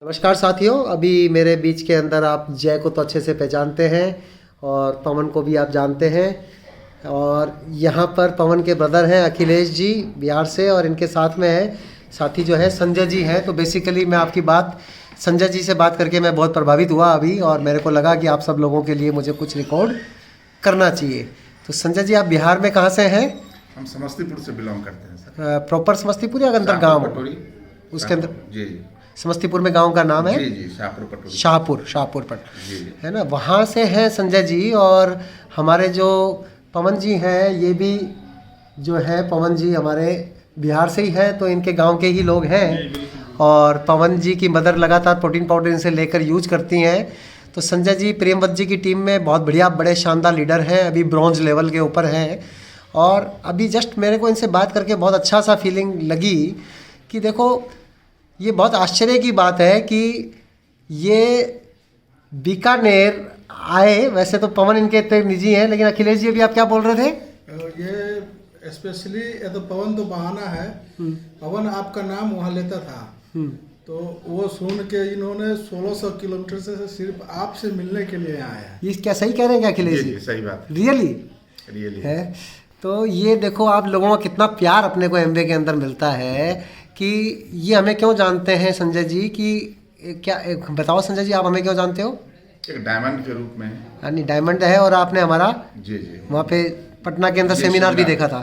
नमस्कार साथियों, अभी मेरे बीच के अंदर आप जय को तो अच्छे से पहचानते हैं और पवन को भी आप जानते हैं। और यहाँ पर पवन के ब्रदर हैं अखिलेश जी बिहार से, और इनके साथ में है साथी जो है संजय जी हैं। तो बेसिकली मैं आपकी बात संजय जी से बात करके मैं बहुत प्रभावित हुआ अभी, और मेरे को लगा कि आप सब लोगों के लिए मुझे कुछ रिकॉर्ड करना चाहिए। तो संजय जी, आप बिहार में कहाँ से हैं? हम समस्तीपुर से बिलोंग करते हैं सर। प्रॉपर समस्तीपुर या अंदर गाँव? उसके अंदर जी समस्तीपुर में गांव का नाम है? जी शाहपुर पटोरी। शाहपुर पट जी है ना, वहाँ से हैं संजय जी। और हमारे जो पवन जी हैं, ये भी जो है पवन जी हमारे बिहार से ही हैं, तो इनके गांव के ही लोग हैं। और पवन जी की मदर लगातार प्रोटीन पाउडर इनसे लेकर यूज करती हैं। तो संजय जी प्रेमवत जी की टीम में बहुत बढ़िया बड़े शानदार लीडर हैं, अभी ब्रॉन्ज लेवल के ऊपर हैं। और अभी जस्ट मेरे को इनसे बात करके बहुत अच्छा सा फीलिंग लगी कि देखो, ये बहुत आश्चर्य की बात है कि ये बीकानेर आए। वैसे तो पवन इनके इतने निजी हैं, लेकिन अखिलेश जी अभी आप क्या बोल रहे थे? ये स्पेशली ये तो पवन तो बहाना है। पवन आपका नाम वहाँ लेता था, तो वो सुन के इन्होंने 1600 किलोमीटर से सिर्फ आपसे मिलने के लिए आए हैं। ये क्या सही कह रहे हैं क्या अखिलेश जी? सही बात। रियली है। तो ये देखो आप लोगों का कितना प्यार अपने को एमवे के अंदर मिलता है कि ये हमें क्यों जानते हैं संजय जी, कि क्या बताओ संजय जी, आप हमें क्यों जानते हो? एक डायमंड के रूप में। यानी डायमंड है, और आपने हमारा जी वहाँ पे पटना के अंदर सेमिनार भी देखा था।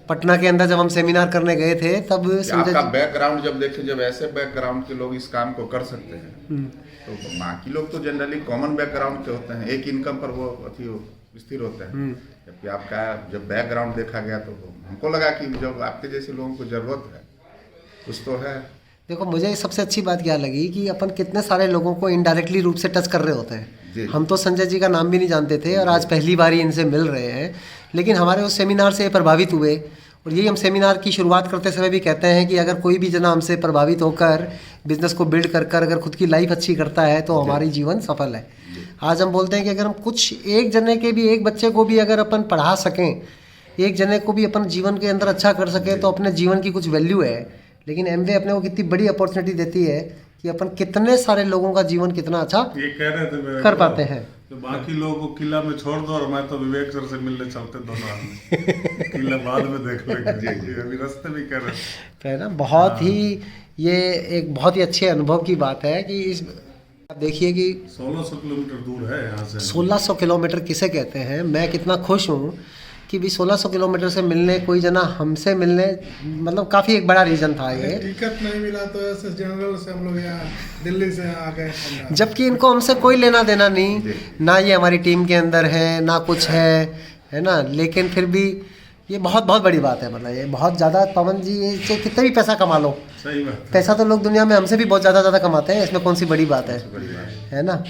पटना के अंदर जब हम सेमिनार करने गए थे तब संजय आपका बैकग्राउंड जब देखे, जब ऐसे बैकग्राउंड के लोग इस काम को कर सकते हैं, तो बाकी लोग तो जनरली कॉमन बैकग्राउंड के होते हैं, एक इनकम पर वो स्थिर होते हैं। जबकि आपका जब बैकग्राउंड देखा गया तो हमको लगा कि जब आपके जैसे लोगों को जरूरत है कुछ तो है। देखो, मुझे सबसे अच्छी बात क्या लगी कि अपन कितने सारे लोगों को इनडायरेक्टली रूप से टच कर रहे होते हैं। हम तो संजय जी का नाम भी नहीं जानते थे, और आज पहली बार ही इनसे मिल रहे हैं। लेकिन हमारे उस सेमिनार से प्रभावित हुए, और यही हम सेमिनार की शुरुआत करते समय भी कहते हैं कि अगर कोई भी जना हमसे प्रभावित होकर बिजनेस को बिल्ड कर अगर खुद की लाइफ अच्छी करता है तो हमारी जीवन सफल है। आज हम बोलते हैं कि अगर हम कुछ एक जने के भी, एक बच्चे को भी अगर अपन पढ़ा सकें, एक जने को भी अपन जीवन के अंदर अच्छा कर सकें, तो अपने जीवन की कुछ वैल्यू है। लेकिन एमवे अपने को कितनी बड़ी अपॉर्चुनिटी देती है कि अपन कितने सारे लोगों का जीवन कितना अच्छा ये कह रहे थे कर पाते हैं। तो बाकी लोगों को किला में छोड़ दो, और मैं तो विवेक सर से मिलने चलते दोनों आदमी। किला बाद में देख लेंगे, अभी रास्ते भी कह रहे है ना। बहुत ही ये एक बहुत ही अच्छे अनुभव की बात है कि इस आप देखिए कि 1600 किलोमीटर दूर है यहाँ से। 1600 किलोमीटर किसे कहते हैं? मैं कितना खुश हूँ कि भी 1600 किलोमीटर से मिलने कोई जना हमसे मिलने, मतलब काफ़ी एक बड़ा रीज़न था ये। टिकट नहीं मिला तो ऐसे जनरल से हम लोग यहाँ दिल्ली से आ गए, जबकि इनको हमसे कोई लेना देना नहीं, ना ये हमारी टीम के अंदर है ना कुछ है ना। लेकिन फिर भी ये बहुत बहुत बड़ी बात है। मतलब ये बहुत ज़्यादा, पवन जी ये चाहे कितना भी पैसा कमा लो, सही बात। पैसा तो लोग दुनिया में हमसे भी बहुत ज़्यादा कमाते हैं, इसमें कौन सी बड़ी बात है ना।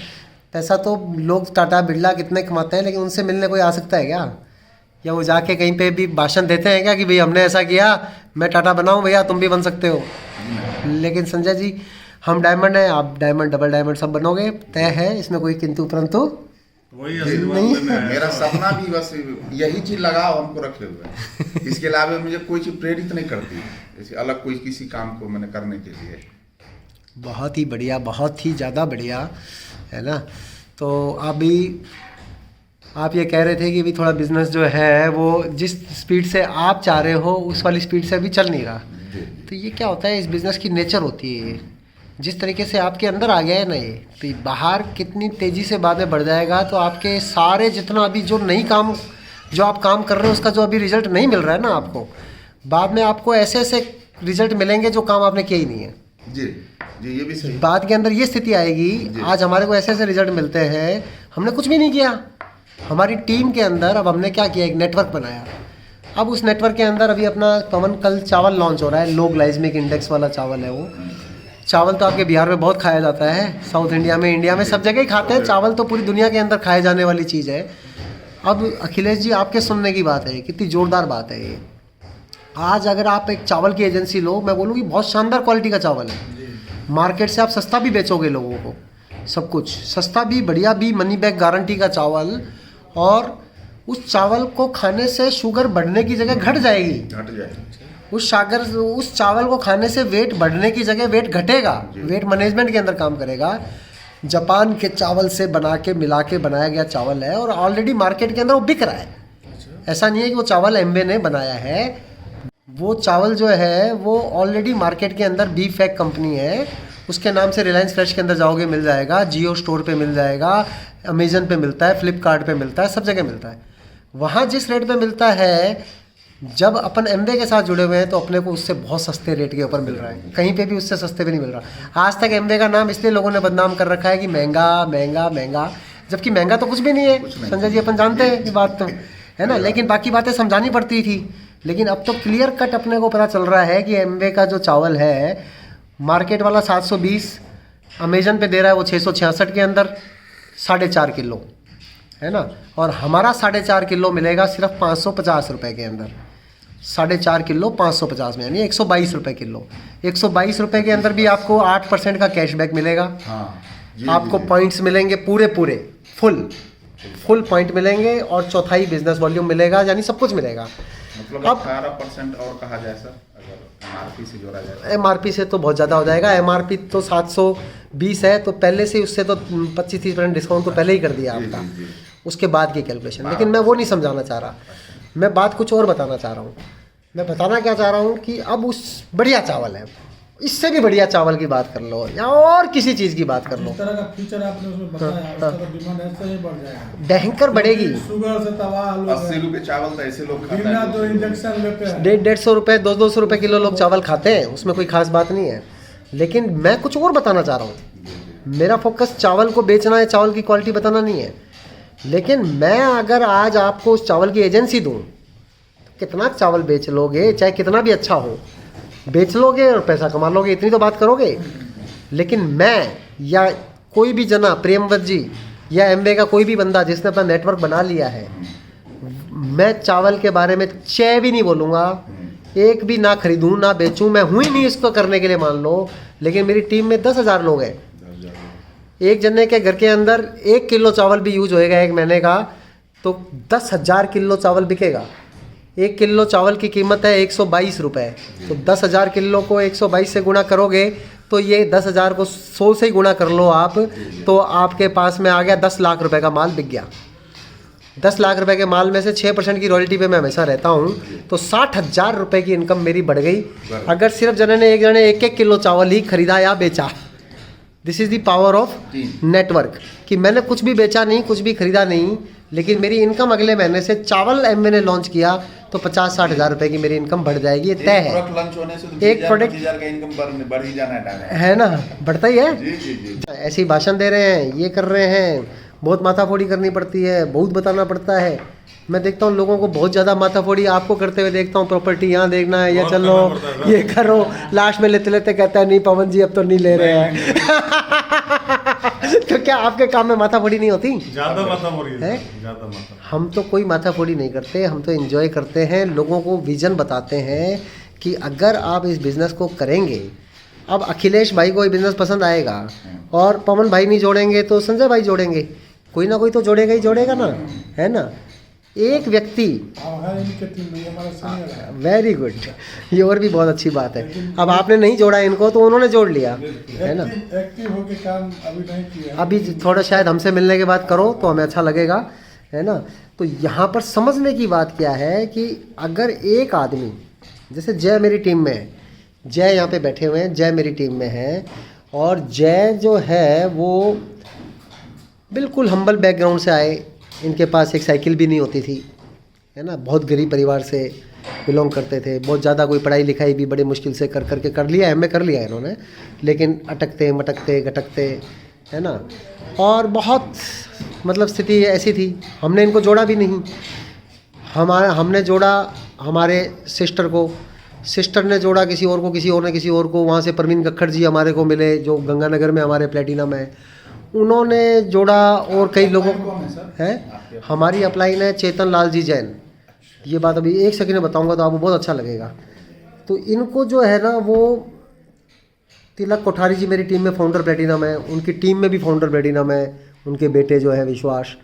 पैसा तो लोग टाटा बिरला कितने कमाते हैं, लेकिन उनसे मिलने कोई आ सकता है क्या? या वो जाके कहीं पे भी भाषण देते हैं क्या कि भाई हमने ऐसा किया, मैं टाटा बनाऊं, भैया तुम भी बन सकते हो? लेकिन संजय जी, हम डायमंड हैं, आप डायमंड डबल डायमंड सब बनोगे, तय है, इसमें कोई किंतु परंतु वही नहीं। मेरा सपना भी बस यही चीज लगाओ हमको रखे हुए है। इसके अलावा मुझे कोई चीज प्रेरित नहीं करती जैसे अलग कोई किसी काम को मैंने करने के लिए। बहुत ही बढ़िया, बहुत ही ज़्यादा बढ़िया, है ना। तो अभी आप ये कह रहे थे कि भी थोड़ा बिजनेस जो है वो जिस स्पीड से आप चाह रहे हो उस वाली स्पीड से अभी चल नहीं रहा। तो ये क्या होता है, इस बिज़नेस की नेचर होती है, जिस तरीके से आपके अंदर आ गया है ना ये, तो बाहर कितनी तेज़ी से बाद में बढ़ जाएगा। तो आपके सारे जितना अभी जो नई काम जो आप काम कर रहे हो उसका जो अभी रिजल्ट नहीं मिल रहा है ना आपको, बाद में आपको ऐसे ऐसे रिजल्ट मिलेंगे जो काम आपने किया ही नहीं है। जी ये भी सही। बाद के अंदर ये स्थिति आएगी, आज हमारे को ऐसे ऐसे रिजल्ट मिलते हैं, हमने कुछ भी नहीं किया। हमारी टीम के अंदर अब हमने क्या किया, एक नेटवर्क बनाया। अब उस नेटवर्क के अंदर अभी अपना पवन कल चावल लॉन्च हो रहा है, लो ग्लाइसेमिक इंडेक्स वाला चावल है वो। चावल तो आपके बिहार में बहुत खाया जाता है, साउथ इंडिया में सब जगह ही खाते हैं चावल, तो पूरी दुनिया के अंदर खाए जाने वाली चीज़ है। अब अखिलेश जी, आपके सुनने की बात है, कितनी ज़ोरदार बात है ये। आज अगर आप एक चावल की एजेंसी लो, मैं बोलूँ कि बहुत शानदार क्वालिटी का चावल है, मार्केट से आप सस्ता भी बेचोगे लोगों को, सब कुछ सस्ता भी, बढ़िया भी, मनी बैक गारंटी का चावल। और उस चावल को खाने से शुगर बढ़ने की जगह घट जाएगी। उस चावल को खाने से वेट बढ़ने की जगह वेट घटेगा, वेट मैनेजमेंट के अंदर काम करेगा। जापान के चावल से बना के मिला के बनाया गया चावल है और ऑलरेडी मार्केट के अंदर वो बिक रहा है। ऐसा नहीं है कि वो चावल एमवे ने बनाया है, वो चावल जो है वो ऑलरेडी मार्केट के अंदर बी फैक कंपनी है, उसके नाम से रिलायंस फ्रेश के अंदर जाओगे मिल जाएगा, जियो स्टोर पे मिल जाएगा, अमेजन पे मिलता है, फ्लिपकार्ट पे मिलता है, सब जगह मिलता है। वहाँ जिस रेट पे मिलता है, जब अपन एमवे के साथ जुड़े हुए हैं तो अपने को उससे बहुत सस्ते रेट के ऊपर मिल रहा है, कहीं पे भी उससे सस्ते भी नहीं मिल रहा। आज तक एमवे का नाम इसलिए लोगों ने बदनाम कर रखा है कि महंगा महंगा महंगा, जबकि महंगा तो कुछ भी नहीं है संजय जी, अपन जानते हैं ये बात तो, है ना। लेकिन बाकी बातें समझानी पड़ती थी। लेकिन अब तो क्लियर कट अपने को पता चल रहा है कि एमवे का जो चावल है, मार्केट वाला 720, अमेजन पे दे रहा है वो 666 के अंदर 4.5 किलो, है ना। और हमारा 4.5 किलो मिलेगा सिर्फ 550 रुपये के अंदर, 4.5 किलो 550 में, यानी 122 रुपये किलो। 122 रुपये के अंदर भी आपको 8% का कैशबैक मिलेगा। आपको पॉइंट्स मिलेंगे पूरे फुल पॉइंट मिलेंगे और चौथाई बिजनेस वॉल्यूम मिलेगा, यानी सब कुछ मिलेगा। मतलब 18% और कहा जाए सर, अगर एमआरपी से जोड़ा जाए। एमआरपी से तो बहुत ज़्यादा हो जाएगा। एमआरपी तो 720 है, तो पहले से उससे तो 25-30% डिस्काउंट तो पहले ही कर दिया आपका, उसके बाद की कैलकुलेशन। लेकिन मैं वो नहीं समझाना चाह रहा, मैं बात कुछ और बताना चाह रहा हूँ। मैं बताना क्या चाह रहा हूँ कि अब उस बढ़िया चावल है, इससे भी बढ़िया चावल की बात कर लो या और किसी चीज़ की बात कर लो। इस तरह का फीचर आपने उसमें बताया, उसका तो डिमांड ऐसे ही बढ़ जाएगा, भयंकर बढ़ेगी। शुगर से तवा 80 रुपये चावल तो ऐसे लोग खाते बिना हैं, तो इंजेक्शन लेते हैं। 150 रुपये 200 रुपये किलो लोग चावल खाते हैं, उसमें कोई खास बात नहीं है। लेकिन मैं कुछ और बताना चाह रहा हूँ। मेरा फोकस चावल को बेचना है, चावल की क्वालिटी बताना नहीं है। लेकिन मैं अगर आज आपको उस चावल की एजेंसी दूँ, कितना चावल बेच लोगे, चाहे कितना भी अच्छा हो, बेच लोगे और पैसा कमा लोगे, इतनी तो बात करोगे। लेकिन मैं या कोई भी जना, प्रेमवत जी या एमवे का कोई भी बंदा जिसने अपना नेटवर्क बना लिया है, मैं चावल के बारे में चय भी नहीं बोलूँगा, एक भी ना खरीदूँ ना बेचूँ। मैं हूँ ही नहीं इसको करने के लिए, मान लो। लेकिन मेरी टीम में 10,000 लोग हैं। एक जने के घर के अंदर 1 किलो चावल भी यूज होएगा एक महीने का, तो 10,000 किलो चावल बिकेगा। 1 किलो चावल की कीमत है 122 रुपये, तो 10,000 किलो को 122 से गुणा करोगे तो ये 10,000 को 100 से ही गुणा कर लो आप, तो आपके पास में आ गया 10 लाख रुपए का माल बिक गया। 10 लाख रुपए के माल में से 6% की रॉयल्टी पे मैं हमेशा रहता हूँ, तो 60,000 रुपये की इनकम मेरी बढ़ गई। अगर सिर्फ एक जने 1-1 किलो चावल ही खरीदा या बेचा। This is the power of network, कि मैंने कुछ भी बेचा नहीं, कुछ भी खरीदा नहीं, लेकिन मेरी इनकम अगले महीने से, चावल एमवे ने लॉन्च किया तो 50-60 हज़ार रुपये की मेरी इनकम बढ़ जाएगी, ये तय है। लॉन्च होने से तो एक प्रोडक्ट का इनकम बढ़ ही जाना है ना, बढ़ता ही है। जी। ऐसे ही भाषण दे रहे हैं, ये कर रहे हैं, बहुत माथाफोड़ी करनी पड़ती है, बहुत बताना पड़ता है। मैं देखता हूँ लोगों को बहुत ज़्यादा माथाफोड़ी आपको करते हुए देखता हूँ, प्रॉपर्टी यहाँ देखना है, ये चलो ये करो, लास्ट में लेते लेते कहता है नहीं पवन जी अब तो नहीं ले रहे हैं। तो क्या आपके काम में माथाफोड़ी नहीं होती? ज़्यादा माथाफोड़ी है, हम तो कोई माथाफोड़ी नहीं करते, हम तो एंजॉय करते हैं, लोगों को विजन बताते हैं कि अगर आप इस बिज़नेस को करेंगे, अब अखिलेश भाई को ये बिज़नेस पसंद आएगा और पवन भाई नहीं जोड़ेंगे तो संजय भाई जोड़ेंगे, कोई ना कोई तो जोड़ेगा ही जोड़ेगा ना, है ना। एक व्यक्ति, वेरी गुड, ये और भी बहुत अच्छी बात है। अब आपने नहीं जोड़ा इनको तो उन्होंने जोड़ लिया, है ना। एक्टिव होके काम अभी नहीं किया, अभी थोड़ा शायद हमसे मिलने के बाद करो तो हमें अच्छा लगेगा, है ना। तो यहाँ पर समझने की बात क्या है कि अगर एक आदमी, जैसे जय मेरी टीम में है, जय यहाँ पे बैठे हुए हैं, जय मेरी टीम में है, और जय जो है वो बिल्कुल हम्बल बैकग्राउंड से आए, इनके पास एक साइकिल भी नहीं होती थी, है ना, बहुत गरीब परिवार से बिलोंग करते थे, बहुत ज़्यादा कोई पढ़ाई लिखाई भी बड़े मुश्किल से कर लिया, एमए कर लिया इन्होंने, लेकिन अटकते मटकते घटकते, है ना, और बहुत मतलब स्थिति ऐसी थी। हमने इनको जोड़ा भी नहीं, हमने जोड़ा हमारे सिस्टर को, सिस्टर ने जोड़ा किसी और को, किसी और ने किसी और को, वहाँ से परवीन कक्खड़ जी हमारे को मिले जो गंगानगर में हमारे प्लेटिनम है, उन्होंने जोड़ा, और कई लोगों है। हमारी अपलाइन है चेतन लाल जी जैन, ये बात अभी एक सेकंड में बताऊंगा तो आपको बहुत अच्छा लगेगा। तो इनको जो है ना, वो तिलक कोठारी जी मेरी टीम में फाउंडर प्लेटिनम है, उनकी टीम में भी फाउंडर प्लेटिनम है, उनके बेटे जो है विश्वास,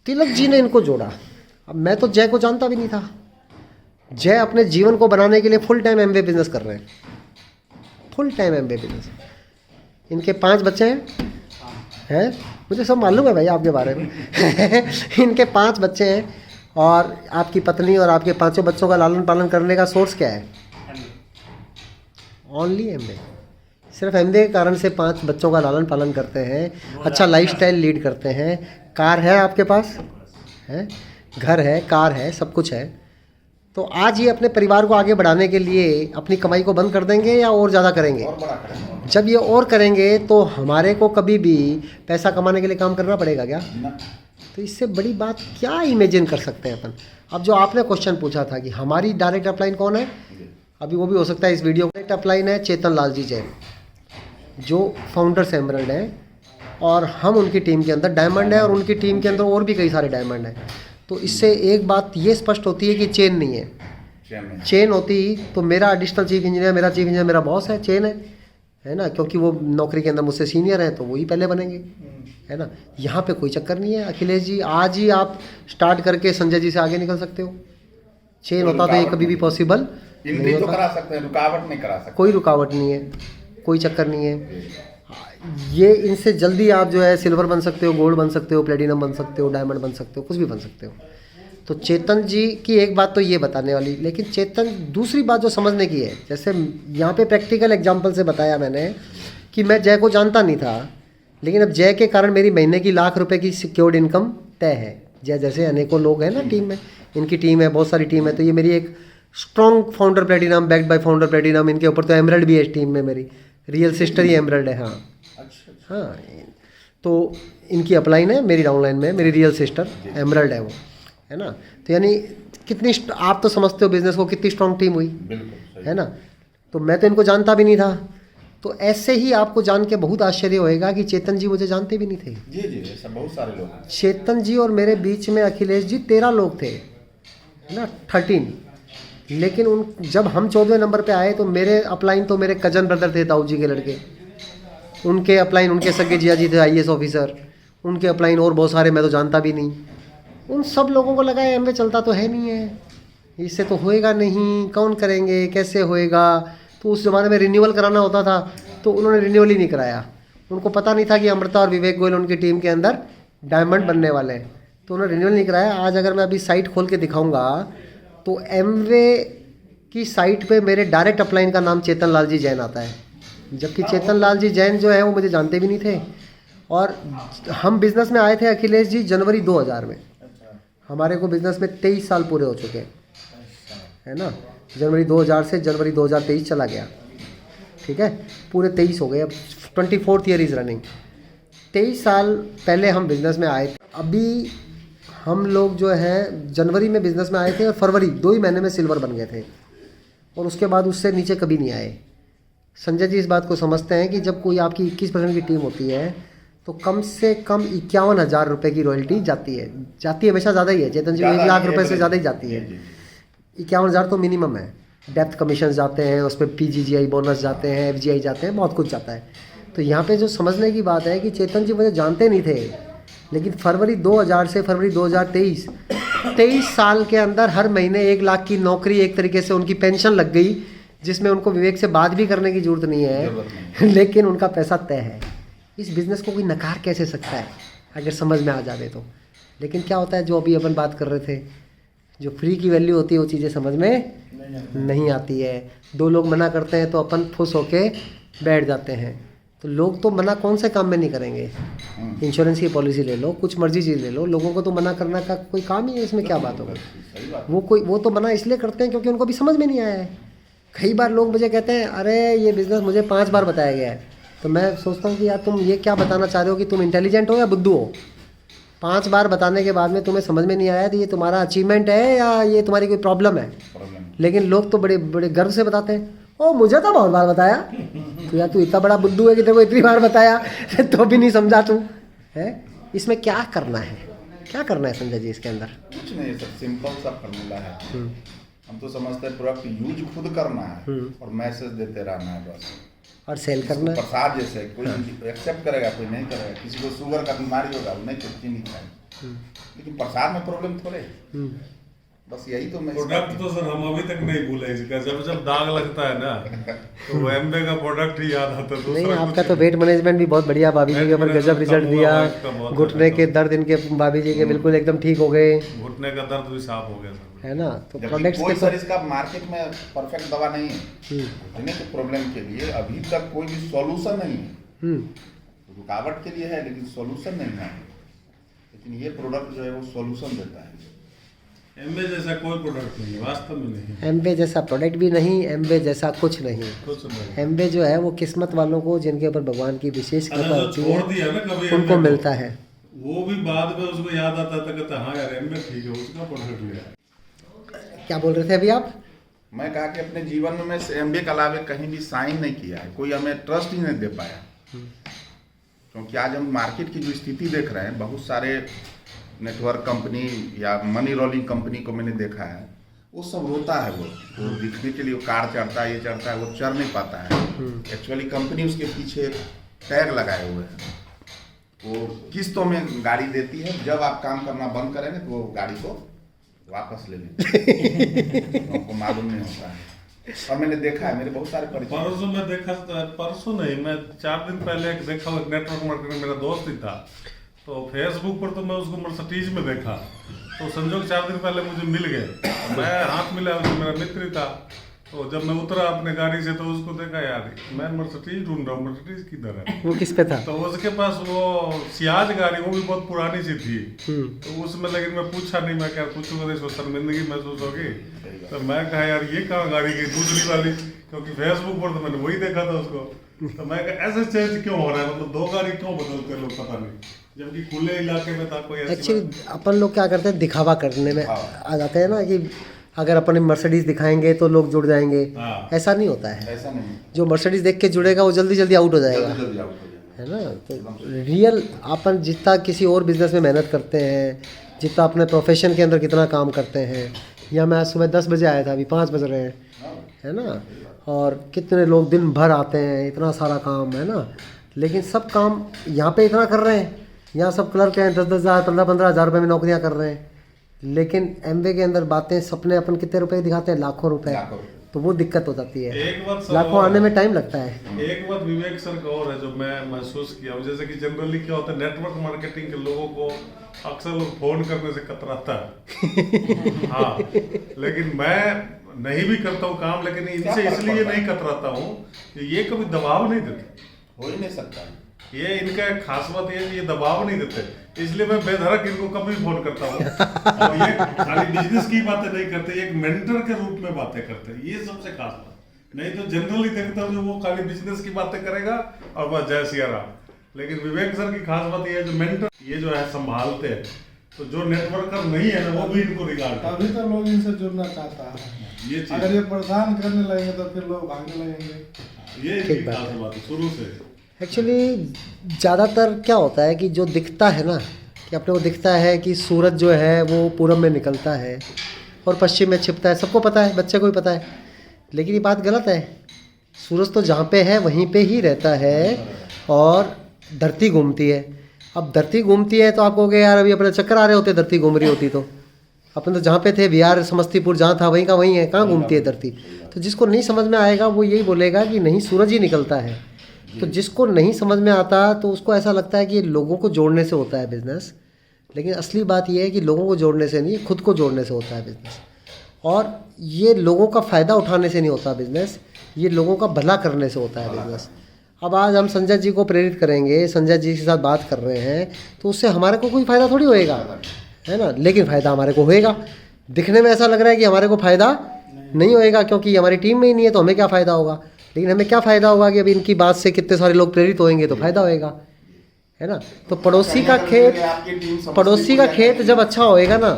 तिलक जी ने इनको जोड़ा। अब मैं तो जय को जानता भी नहीं था, जय अपने जीवन को बनाने के लिए फुल टाइम एमवे बिजनेस कर रहे हैं, फुल टाइम एमवे बिजनेस। इनके 5 बच्चे हैं, मुझे सब मालूम है भाई आपके बारे में इनके 5 बच्चे हैं और आपकी पत्नी और आपके 5 बच्चों का लालन पालन करने का सोर्स क्या है? Only Amway. सिर्फ एमवे के कारण से 5 बच्चों का लालन पालन करते हैं, अच्छा लाइफस्टाइल लीड करते हैं। कार है आपके पास, है घर है, कार है, सब कुछ है। तो आज ये अपने परिवार को आगे बढ़ाने के लिए अपनी कमाई को बंद कर देंगे या और ज़्यादा करेंगे? और बड़ा करेंगे। जब ये और करेंगे तो हमारे को कभी भी पैसा कमाने के लिए काम करना पड़ेगा क्या? ना। तो इससे बड़ी बात क्या इमेजिन कर सकते हैं अपन? अब जो आपने क्वेश्चन पूछा था कि हमारी डायरेक्ट अपलाइन कौन है, अभी वो भी हो सकता है इस वीडियो डायरेक्ट अपलाइन है चेतन लाल जी जैन, जो फाउंडर्स एमरल्ड हैं और हम उनकी टीम के अंदर डायमंड है और उनकी टीम के अंदर और भी कई सारे डायमंड हैं। तो इससे एक बात ये स्पष्ट होती है कि चेन नहीं है। चेन होती तो मेरा एडिशनल चीफ इंजीनियर, मेरा चीफ इंजीनियर मेरा बॉस है, चेन है ना, क्योंकि वो नौकरी के अंदर मुझसे सीनियर हैं तो वही पहले बनेंगे, है ना। यहाँ पे कोई चक्कर नहीं है अखिलेश जी, आज ही आप स्टार्ट करके संजय जी से आगे निकल सकते हो। चेन होता तो ये कभी भी पॉसिबल नहीं तो होता। करा सकते हैं, रुकावट नहीं करा सकते। कोई रुकावट नहीं है, कोई चक्कर नहीं है। ये इनसे जल्दी आप जो है सिल्वर बन सकते हो, गोल्ड बन सकते हो, प्लेटिनम बन सकते हो, डायमंड बन सकते हो, कुछ भी बन सकते हो। तो चेतन जी की एक बात तो ये बताने वाली, लेकिन चेतन दूसरी बात जो समझने की है, जैसे यहाँ पे प्रैक्टिकल एग्जांपल से बताया मैंने कि मैं जय को जानता नहीं था, लेकिन अब जय के कारण मेरी महीने की लाख रुपए की सिक्योर्ड इनकम तय है। जय जैसे अनेकों लोग हैं ना टीम में, इनकी टीम है, बहुत सारी टीम है, तो ये मेरी एक strong founder platinum backed by founder platinum, इनके ऊपर तो एमरल्ड भी है इस टीम में, मेरी रियल सिस्टर ही एमरल्ड है। हाँ हाँ, तो इनकी अपलाइन है, मेरी डाउनलाइन में मेरी रियल सिस्टर एमरल्ड है वो, है ना। तो यानी कितनी आप तो समझते हो बिजनेस को, कितनी स्ट्रॉन्ग टीम हुई, है ना। तो मैं तो इनको जानता भी नहीं था, तो ऐसे ही आपको जान के बहुत आश्चर्य होएगा कि चेतन जी मुझे जानते भी नहीं थे। जी जी, ऐसा बहुत सारे लोग हैं। चेतन जी और मेरे बीच में अखिलेश जी 13 लोग थे, है ना, 13। लेकिन उन जब हम 14वें नंबर पे आए तो मेरे अपलाइन तो मेरे कजन ब्रदर थे, ताऊ जी के लड़के, उनके अपलाइन उनके सगे जिया जी थे IAS ऑफिसर, उनके अपलाइन और बहुत सारे मैं तो जानता भी नहीं। उन सब लोगों को लगा एमवे चलता तो है नहीं है, इससे तो होएगा नहीं, कौन करेंगे, कैसे होएगा। तो उस ज़माने में रिन्यूअल कराना होता था तो उन्होंने रिन्यूअल ही नहीं कराया। उनको पता नहीं था कि अमृता और विवेक गोयल उनकी टीम के अंदर डायमंड बनने वाले हैं, तो उन्होंने रिन्यूअल नहीं कराया। आज अगर मैं अभी साइट खोल के दिखाऊंगा तो एमवे की साइट पे मेरे डायरेक्ट अपलाइन का नाम चेतन लाल जी जैन आता है, जबकि चेतन लाल जी जैन जो है वो मुझे जानते भी नहीं थे। और हम बिज़नेस में आए थे अखिलेश जी जनवरी 2000 में, हमारे को बिज़नेस में 23 साल पूरे हो चुके हैं, है ना। जनवरी 2000 से जनवरी 2023 चला गया, ठीक है, पूरे 23 हो गए, अब 24th ईयर इज़ रनिंग। 23 साल पहले हम बिज़नेस में आए थे। अभी हम लोग जो है जनवरी में बिज़नेस में आए थे और फरवरी 2 ही महीने में सिल्वर बन गए थे, और उसके बाद उससे नीचे कभी नहीं आए। संजय जी इस बात को समझते हैं कि जब कोई आपकी 21% की टीम होती है तो कम से कम 51,000 रुपये की रॉयल्टी जाती है हमेशा ज़्यादा ही है। चेतन जी 1 लाख रुपए से ज़्यादा ही जाती है, 51,000 तो मिनिमम है। डेप्थ कमीशन जाते हैं, उस पर PGGI बोनस जाते हैं, FGI जाते हैं, बहुत कुछ जाता है। तो यहाँ पे जो समझने की बात है कि चेतन जी मुझे जानते नहीं थे, लेकिन फरवरी 2000 से फरवरी 2023 23 साल के अंदर हर महीने 1 लाख की नौकरी, एक तरीके से उनकी पेंशन लग गई, जिसमें उनको विवेक से बात भी करने की जरूरत नहीं है, लेकिन उनका पैसा तय है। इस बिज़नेस को कोई नकार कैसे सकता है अगर समझ में आ जावे तो। लेकिन क्या होता है, जो अभी अपन बात कर रहे थे, जो फ्री की वैल्यू होती है वो चीज़ें समझ में नहीं आती है। 2 लोग मना करते हैं तो अपन खुश होके बैठ जाते हैं। तो लोग तो मना कौन से काम में नहीं करेंगे, इंश्योरेंस की पॉलिसी ले लो, कुछ मर्जी चीज़ ले लो, लोगों को तो मना करना का कोई काम ही है, इसमें क्या बात होगी। वो तो मना इसलिए करते हैं क्योंकि उनको भी समझ में नहीं आया है। कई बार लोग मुझे कहते हैं अरे ये बिज़नेस मुझे 5 बार बताया गया है, तो मैं सोचता हूँ कि यार तुम ये क्या बताना चाह रहे हो कि तुम इंटेलिजेंट हो या बुद्धू हो। 5 बार बताने के बाद में तुम्हें समझ में नहीं आया तो ये तुम्हारा अचीवमेंट है या ये तुम्हारी कोई प्रॉब्लम है। लेकिन लोग तो बड़े बड़े गर्व से बताते हैं, ओ मुझे तो बहुत बार बताया। तो यार तू इतना बड़ा बुद्धू है कि तेरे को इतनी बार बताया तो भी नहीं समझा तू है। इसमें क्या करना है, क्या करना है संजय जी इसके अंदर? कुछ नहीं सर, सिंपल सा फॉर्मूला है। हम तो समझते हैं प्रोडक्ट यूज खुद करना है और मैसेज देते रहना है बस, और सेल करना है। प्रसाद जैसे कोई एक्सेप्ट करेगा, कोई नहीं करेगा। किसी को शुगर का बीमारी होगा वो नहीं चीनी खाएगा, लेकिन प्रसाद में प्रॉब्लम थोड़े। बस यही तो मैं प्रोडक्ट तो सर हम अभी तक नहीं भूले इसका, जब जब दाग लगता है ना तो वो एम्बे का प्रोडक्ट ही याद आता है। नहीं, दूसरा आपका कुछ तो वेट मैनेजमेंट भी बहुत बढ़िया, भाभी जी के ऊपर गजब रिजल्ट दिया। इसका बहुत घुटने के दर्द इनके भाभी जी के बिल्कुल एकदम ठीक हो गए, घुटने का दर्द भी साफ हो गया सर। है ना। तो जबकि प्रोडक्ट्स कोई के सर तो इसका मार्केट में परफेक्ट दवा नहीं है घुटने के प्रॉब्लम के लिए, अभी तक कोई भी सॉल्यूशन नहीं है। रुकावट के लिए है लेकिन सॉल्यूशन नहीं है, लेकिन ये प्रोडक्ट जो है वो सॉल्यूशन देता है। एम्बे जैसा कोई प्रोडक्ट नहीं है, वास्तव में नहीं है। एम्बे जैसा प्रोडक्ट भी नहीं, एम्बे जैसा कुछ नहीं। कुछ नहीं। एम्बे जो है वो किस्मत वालों को, जिनके ऊपर भगवान की विशेष अच्छा, कृपा जो होती छोड़ है, दिया ना कभी उनको एम्बे को, मिलता है। वो भी बाद में उसको याद आता था, कहता हाँ यार एम्बे ठीक है, उसका प्रोडक्ट लिया। क्या बोल रहे थे अभी आप? मैं कहा कि अपने जीवन में एमबीए के अलावा कहीं भी साइन नहीं किया है, कोई हमें ट्रस्ट ही नहीं दे पाया। क्योंकि आज हम मार्केट की जो स्थिति देख रहे हैं, बहुत सारे नेटवर्क कंपनी या मनी रोलिंग कंपनी को मैंने देखा है, वो सब रोता है। वो दिखने के लिए वो कार चढ़ता है, ये चढ़ता है, वो चढ़ नहीं पाता है। एक्चुअली कंपनी उसके पीछे टैग लगाए हुए हैं, वो किस्तों में गाड़ी देती है। जब आप काम करना बंद करेंगे तो वो गाड़ी को वापस ले लेंगे। आपको मालूम नहीं होता है। और मैंने देखा है, मेरे बहुत सारे परिचय। परसों मैं देखा, परसों नहीं, मैं 4 दिन पहले एक देखा, एक नेटवर्क मार्केटिंग मेरा दोस्त ही था, तो फेसबुक पर तो मैं उसको मर्सिडीज में देखा, तो संजोग 4 दिन पहले मुझे मिल गए, मैं हाथ मिला, उसको मेरा मित्र ही था। तो जब मैं उतरा अपने गाड़ी से तो उसको देखा, यार मैं मर्सिडीज ढूंढ रहा हूँ, मर्सिडीज किधर है? वो किस पे था? तो उसके पास वो सियाज गाड़ी, वो भी बहुत पुरानी सी थी, तो उसमें, लेकिन मैं पूछा नहीं, मैं क्या पूछूंगा तो इसको शर्मिंदगी महसूस होगी। तो मैं कहा यार ये कहाँ गाड़ी गई दूसरी वाली, क्योंकि फेसबुक पर तो मैंने वही देखा था उसको। तो मैं कहा ऐसे चेंज क्यों हो रहा है, मतलब 2 गाड़ी क्यों बदलते लोग, पता नहीं, जबकि खुले इलाके में था कोई ऐसी एक्चुअली अपन लोग क्या करते हैं, दिखावा करने में आ जाते हैं ना, कि अगर अपन मर्सिडीज दिखाएंगे तो लोग जुड़ जाएंगे। हाँ। ऐसा नहीं होता है। ऐसा नहीं, जो मर्सिडीज देख के जुड़ेगा वो जल्दी जल्दी आउट हो जाएगा, जल्दी जल्दी आउट हो जाएगा। है ना। तो रियल अपन जितना किसी और बिजनेस में मेहनत करते हैं, जितना अपने प्रोफेशन के अंदर कितना काम करते हैं, या मैं आज सुबह 10 बजे आया था, अभी 5 बज रहे हैं, है ना, और कितने लोग दिन भर आते हैं, इतना सारा काम है ना, लेकिन सब काम यहाँ पे इतना कर रहे हैं, यहाँ सब क्लर्क हैं, 10-10 हज़ार 15-15 हज़ार रुपये में नौकरियाँ कर रहे हैं, लेकिन एमबे के अंदर बातें, सपने अपन कितने रुपए दिखाते हैं, लाखों रुपए, तो वो दिक्कत हो जाती है। एक बात सर लाखों आने में टाइम लगता है। एक बात विवेक सर का और है जो मैं महसूस किया हूँ, जैसे कि जनरली क्या होता है, नेटवर्क मार्केटिंग के लोगों को अक्सर लोग फोन करने से कतराता है। हाँ, लेकिन मैं नहीं भी करता हूँ काम, लेकिन इनसे इसलिए नहीं कतराता हूँ कि ये कभी दबाव नहीं देते, हो ही नहीं सकता। ये इनका एक खास बात ये ये दबाव नहीं देते, इसलिए मैं बेधड़क इनको कभी फोन करता हूँ। और ये खाली बिजनेस की बातें नहीं करते, ये एक मेंटर के रूप में बातें करते हैं, ये सबसे खास बात। नहीं तो जनरली देखता हूँ जो वो खाली बिजनेस की बातें करेगा और बस जय सिया राम। लेकिन विवेक सर की खास बात ये है, जो मेंटर ये जो है संभालते हैं, तो जो नेटवर्कर नहीं है ना वो भी इनको रिगार्ड अभी तो लोग इनसे जुड़ना चाहता है। ये चीज, अगर ये परेशान करने लगेंगे तो फिर लोग भागने लगेंगे। ये ठीक इनकी बात खास है। बात है शुरू से। एक्चुअली ज़्यादातर क्या होता है कि जो दिखता है ना, कि अपने को दिखता है कि सूरज जो है वो पूरब में निकलता है और पश्चिम में छिपता है, सबको पता है, बच्चे को भी पता है, लेकिन ये बात गलत है। सूरज तो जहाँ पे है वहीं पे ही रहता है और धरती घूमती है। अब धरती घूमती है तो आप कहोगे यार अभी अपने चक्कर आ रहे होते, धरती घूम रही होती तो अपन तो जहाँ पे थे बिहार समस्तीपुर जहाँ था वहीं का वहीं है, कहाँ घूमती है धरती। तो जिसको नहीं समझ में आएगा वो यही बोलेगा कि नहीं सूरज ही निकलता है। तो जिसको नहीं समझ में आता तो उसको ऐसा लगता है कि लोगों को जोड़ने से होता है बिज़नेस, लेकिन असली बात यह है कि लोगों को जोड़ने से नहीं, खुद को जोड़ने से होता है बिज़नेस। और ये लोगों का फ़ायदा उठाने से नहीं होता बिज़नेस, ये लोगों का भला करने से होता है बिज़नेस। अब आज हम संजय जी को प्रेरित करेंगे, संजय जी के साथ बात कर रहे हैं, तो उससे हमारे को कोई फ़ायदा थोड़ी होएगा, है ना, लेकिन फ़ायदा हमारे को होएगा। दिखने में ऐसा लग रहा है कि हमारे को फ़ायदा नहीं होएगा क्योंकि हमारी टीम में ही नहीं है, तो हमें क्या फ़ायदा होगा। लेकिन हमें क्या फ़ायदा होगा कि अभी इनकी बात से कितने सारे लोग प्रेरित होंगे तो फ़ायदा होएगा, है ना। तो पड़ोसी का खेत जब अच्छा होएगा ना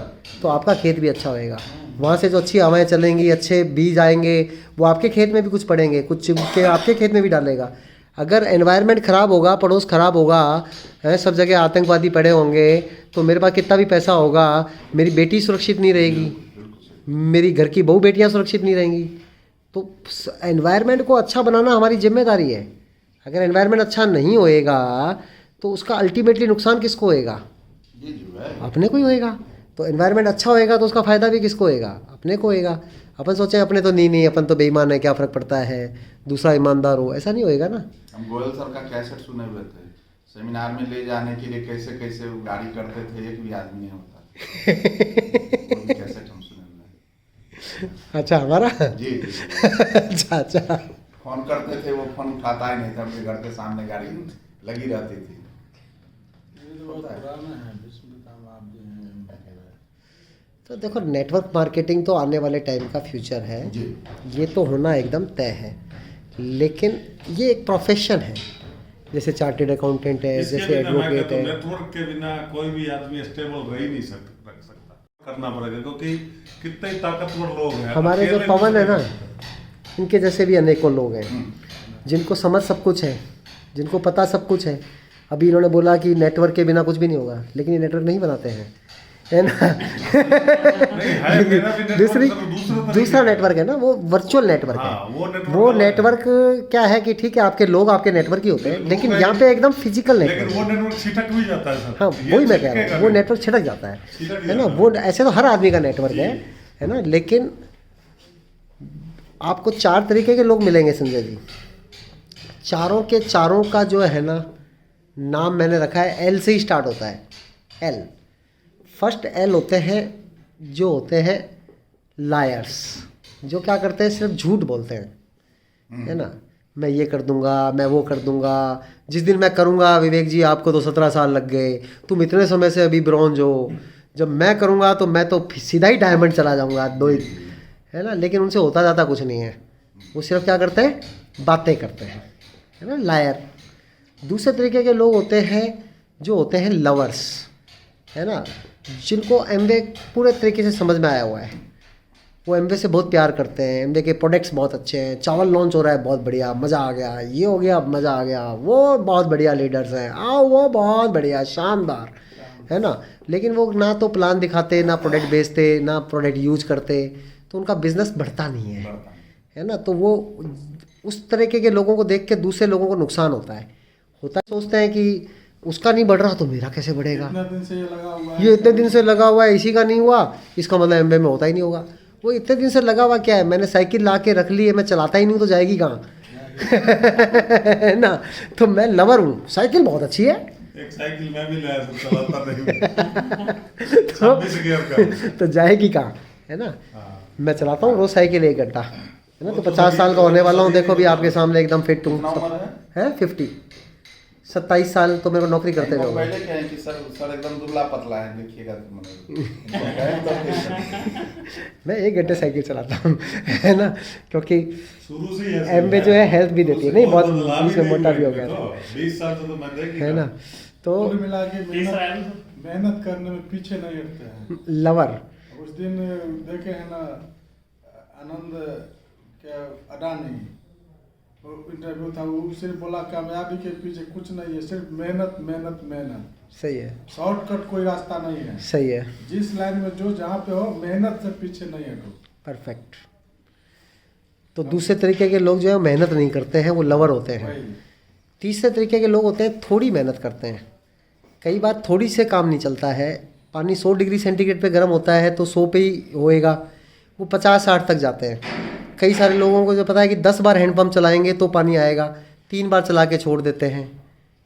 तो आपका खेत भी अच्छा होएगा। वहाँ से जो अच्छी हवाएं चलेंगी, अच्छे बीज आएंगे, वो आपके खेत में भी कुछ पड़ेंगे, कुछ के आपके खेत में भी डालेगा। अगर एनवायरनमेंट ख़राब होगा, पड़ोस ख़राब होगा, है, सब जगह आतंकवादी पड़े होंगे, तो मेरे पास कितना भी पैसा होगा, मेरी बेटी सुरक्षित नहीं रहेगी, मेरी घर की बहू बेटियाँ सुरक्षित नहीं रहेंगी। तो एनवायरनमेंट को अच्छा बनाना हमारी जिम्मेदारी है। अगर एनवायरनमेंट अच्छा नहीं होएगा तो उसका अल्टीमेटली नुकसान किसको होएगा? अपने को ही होएगा। तो एनवायरनमेंट अच्छा होएगा तो उसका फ़ायदा भी किसको होएगा? अपने को होएगा। अपन सोचें अपने तो नहीं अपन तो बेईमान है, क्या फ़र्क पड़ता है, दूसरा ईमानदार हो, ऐसा नहीं होएगा ना। हम गोयल सर का कैसेट सुने हुए थे, सेमिनार में ले जाने के लिए कैसे कैसे गाड़ी करते थे, एक भी आदमी नहीं होता। वो भी कैसेट हम सुने हुए हैं। अच्छा, हमारा जी जी। अच्छा फोन करते थे, वो फोन उठाता ही नहीं था, मेरे घर के सामने गाड़ी लगी रहती थी। ये तो बहुत पुराना है, विस्मृतम आप भी हैं। तो देखो, नेटवर्क मार्केटिंग तो आने वाले टाइम का फ्यूचर है जी। ये तो होना एकदम तय है, लेकिन ये एक प्रोफेशन है, जैसे चार्टेड अकाउंटेंट है, इसके जैसे बिना मैं एडवोकेट कहता हूं, है। नेटवर्क के बिना कोई भी आदमी स्टेबल रह ही नहीं रख सकता, करना पड़ेगा, क्योंकि कितने ही ताकतवर लोग हैं। हमारे जो अकेले पवन है नहीं ना, कर इनके जैसे भी अनेकों लोग हैं जिनको समझ सब कुछ है, जिनको पता सब कुछ है। अभी इन्होंने बोला कि नेटवर्क के बिना कुछ भी नहीं होगा, लेकिन ये नेटवर्क नहीं बनाते हैं, है ना। नहीं, है, मेरा भी नेटवर्क दूसरी तो दूसरे दूसरा तरीके नेटवर्क है ना, वो वर्चुअल नेटवर्क हाँ, है। वो वो नेटवर्क नेटवर्क क्या है कि ठीक है, आपके लोग आपके नेटवर्क ही होते हैं, लोग लेकिन हैं, यहाँ पे एकदम फिजिकल लेकिन नेटवर्क वो है। नेटवर्क छिटक भी जाता है सर। हाँ, ये वही मैं कह रहा छिटकेगा हूँ, वो नहीं। नेटवर्क छिटक जाता है छिटक है ना। जाता वो ऐसे तो हर आदमी का नेटवर्क है ना। लेकिन आपको 4 तरीके के लोग मिलेंगे संजय जी। चारों के चारों का जो है ना, नाम मैंने रखा है एल से ही स्टार्ट होता है। एल, फर्स्ट एल होते हैं जो होते हैं लायर्स, जो क्या करते हैं, सिर्फ झूठ बोलते हैं, है ना। मैं ये कर दूंगा, मैं वो कर दूंगा, जिस दिन मैं करूंगा, विवेक जी आपको तो 17 साल लग गए, तुम इतने समय से अभी ब्रॉन्ज हो, जब मैं करूंगा तो मैं तो सीधा ही डायमंड चला जाऊंगा, 2 ही, है ना। लेकिन उनसे होता जाता कुछ नहीं है, वो सिर्फ क्या करते हैं, बातें करते हैं, है ना, लायर। दूसरे तरीके के लोग होते हैं जो होते हैं लवर्स, है ना, जिनको एमवे पूरे तरीके से समझ में आया हुआ है। वो एमवे से बहुत प्यार करते हैं, एमवे के प्रोडक्ट्स बहुत अच्छे हैं, चावल लॉन्च हो रहा है बहुत बढ़िया, मज़ा आ गया, ये हो गया मज़ा आ गया, वो बहुत बढ़िया लीडर्स हैं, आओ वो बहुत बढ़िया शानदार, है ना। लेकिन वो ना तो प्लान दिखाते, ना प्रोडक्ट बेचते, ना प्रोडक्ट यूज करते, तो उनका बिजनेस बढ़ता नहीं है ना। तो वो उस तरीके के लोगों को देख के दूसरे लोगों को नुकसान होता है। सोचते हैं कि उसका नहीं बढ़ रहा तो मेरा कैसे बढ़ेगा, इतना दिन से ये लगा हुआ है, ये इतने दिन से लगा हुआ है, इसी का नहीं हुआ, इसका मतलब एमबे में होता ही नहीं होगा। वो इतने दिन से लगा हुआ क्या है, मैंने साइकिल ला के रख ली है, मैं चलाता ही नहीं तो जाएगी कहाँ। है ना। तो मैं लवर हूँ, साइकिल बहुत अच्छी है। एक साइकिल मैं भी लाया था, चलाता नहीं। 26 गियर का। तो जाएगी कहाँ, है ना। हाँ। मैं चलाता हूँ रोज साइकिल 1 घंटा, है ना। तो वो तो 50 साल का होने वाला हूँ, सभी देखो भी आपके सामने एकदम फिट हूँ। कितना उम्र है? 50, 27 साल तो मेरे को नौकरी करते इनको हुए। पहले क्या है कि सर एकदम दुबला पतला है, देखिएगा तो मैं 1 घंटे साइकिल चलाता हूँ, है ना, क्योंकि शुरू से ही ऐसे एमबे है। जो है हेल्थ भी देती है, नहीं बहुत बदलाव ही बीच में नहीं मोटा भी हो हुआ गया तो, था, 20 साल से तो मैं देख ही है ना। रहा हूँ। तो कुल मिला के मेहनत करने में पीछे नहीं हटते हैं। लवर, उस दिन देखे हैं ना, आनंद क्या अडानी, वो इंटरव्यू था, वो सिर्फ बोला कामयाबी के पीछे कुछ नहीं है, सिर्फ मेहनत मेहनत मेहनत, सही है, शॉर्टकट कोई रास्ता नहीं है। सही है, जिस लाइन में जो जहाँ पे हो, मेहनत से पीछे नहीं हटो। परफेक्ट। तो दूसरे तरीके के लोग जो है मेहनत नहीं करते हैं, वो लवर होते हैं। वही तीसरे तरीके के लोग होते हैं थोड़ी मेहनत करते हैं। कई बार थोड़ी से काम नहीं चलता है, पानी 100 डिग्री सेंटीग्रेड पे गर्म होता है तो 100 पे ही होएगा, वो 50-60 तक जाते हैं। कई सारे लोगों को जो पता है कि 10 बार हैंडपम्प चलाएंगे तो पानी आएगा, 3 बार चला के छोड़ देते हैं,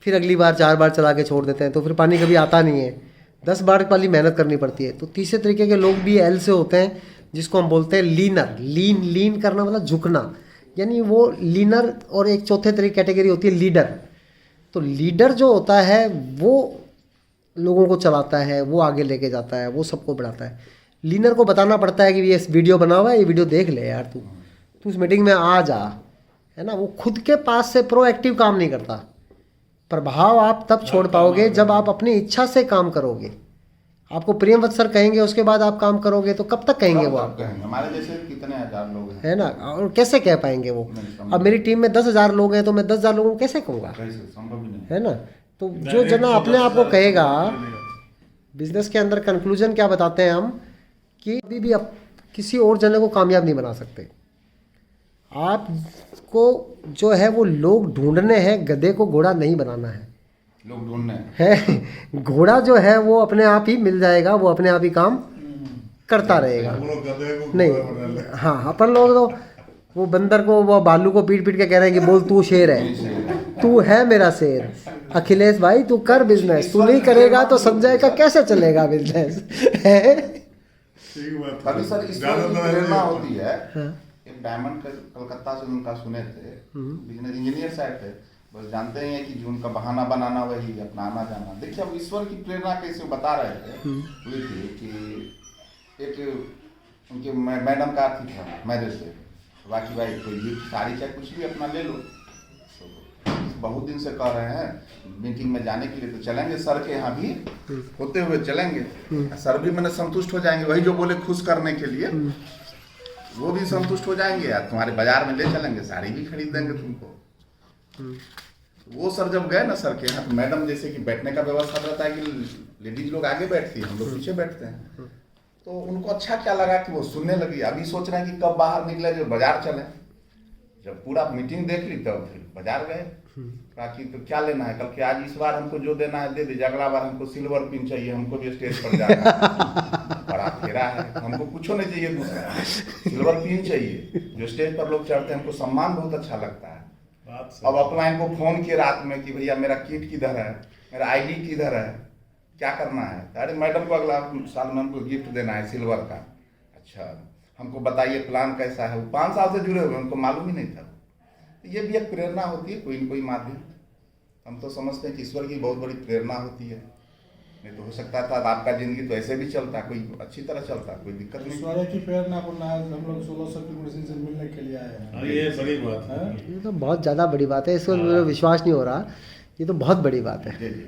फिर अगली बार 4 बार चला के छोड़ देते हैं, तो फिर पानी कभी आता नहीं है। 10 बार वाली मेहनत करनी पड़ती है। तो तीसरे तरीके के लोग भी एल से होते हैं, जिसको हम बोलते हैं लीनर। लीन करना मतलब झुकना, यानी वो लीनर। और एक चौथे तरीके कैटेगरी होती है लीडर। तो लीडर जो होता है वो लोगों को चलाता है, वो आगे लेके जाता है, वो सबको बढ़ाता है। लीनर को बताना पड़ता है कि ये वीडियो बना हुआ है, ये वीडियो देख ले यार, तू उस मीटिंग में आ जा, है ना। वो खुद के पास से प्रोएक्टिव काम नहीं करता। प्रभाव आप तब छोड़ पाओगे जब आप अपनी इच्छा से काम करोगे। आपको प्रियमवत सर कहेंगे, उसके बाद आप काम करोगे, तो कब तक कहेंगे वो आप, हमारे जैसे कितने हजार लोग हैं, है ना। और कैसे कह पाएंगे वो। अब मेरी टीम में 10,000 लोग हैं, तो मैं 10,000 लोगों को कैसे कहूँगा, कैसे संभव ही नहीं। है ना। तो जो जना अपने आप को कहेगा, बिजनेस के अंदर कंक्लूजन क्या बताते हैं हम, कि अभी भी आप किसी और जने को कामयाब नहीं बना सकते। आपको जो है वो लोग ढूंढने हैं, गधे को घोड़ा नहीं बनाना है। लोग ढूंढने हैं। है घोड़ा जो है वो अपने आप ही मिल जाएगा, वो अपने आप ही काम करता रहेगा। वो लोग गधे को नहीं, घोड़ा बना ले। हाँ अपन लोग तो वो बंदर को, वो भालू को पीट पीट के कह रहे हैं कि बोल तू शेर है, तू है मेरा शेर। अखिलेश भाई तू कर बिजनेस, तू नहीं करेगा तो संजय का कैसे चलेगा बिजनेस? ठीक बात है। कभी सर इस ज्यादा तरह की तो प्रेरणा है। होती है। हाँ। एक डायमंड का कलकत्ता से उनका सुने थे, बिजनेस इंजीनियर साहब थे, बस जानते ही हैं कि जो उनका बहाना बनाना वही अपना आना जाना। देखिए अब ईश्वर की प्रेरणा कैसे बता रहे थे, हुई थी कि एक उनके मैडम का अर्थी था मैरिज से, बाकी भाई कोई गिफ्ट साड़ी चाहे कुछ भी अपना ले लो। तो बहुत दिन से कह रहे हैं मीटिंग में जाने के लिए, तो चलेंगे सर के यहाँ भी होते हुए चलेंगे। सर भी मैंने संतुष्ट हो जाएंगे, वही जो बोले खुश करने के लिए, वो भी संतुष्ट हो जाएंगे। यार तुम्हारे बाजार में ले चलेंगे, साड़ी भी खरीद देंगे तुमको। वो सर जब गए ना सर के यहाँ, तो मैडम जैसे कि बैठने का व्यवस्था रहता है कि लेडीज लोग आगे बैठती है, हम लोग पीछे बैठते हैं, तो उनको अच्छा क्या लगा कि वो सुनने लगी। अभी सोच रहे हैं कि कब बाहर निकले, जो बाजार चले। जब पूरा मीटिंग देख ली तब फिर बाजार गए। बाकी तो क्या लेना है, कल के आज इस बार हमको जो देना है दे दीजिए, अगला बार हमको सिल्वर पिन चाहिए, हमको भी स्टेज पर जाना है। बड़ा फेरा है, हमको कुछ नहीं चाहिए दूसरा, सिल्वर पिन चाहिए। जो स्टेज पर लोग चढ़ते हैं हमको सम्मान बहुत अच्छा लगता है। बात सही। अब अपलाइन को फोन किए रात में कि भैया मेरा किट किधर है, मेरा आईडी किधर है, क्या करना है? अरे मैडम को अगला साल में हमको गिफ्ट देना है सिल्वर का। अच्छा हमको बताइए प्लान कैसा है। वो 5 साल से जुड़े हुए, उनको मालूम ही नहीं था। तो ये भी एक प्रेरणा होती है, कोई न कोई माध्यम। हम तो समझते हैं कि ईश्वर की बहुत बड़ी प्रेरणा होती है। नहीं तो हो सकता था आपका जिंदगी तो ऐसे भी चलता, कोई अच्छी तरह चलता, कोई दिक्कत नहीं। ईश्वर की प्रेरणा को ना हम लोग 1600 किलोमीटर से मिलने के लिए आए हैं। हाँ, ये बड़ी बात है। ये तो बहुत ज़्यादा बड़ी बात है, इसको मेरा विश्वास नहीं हो रहा। ये तो बहुत बड़ी बात है। जी जी।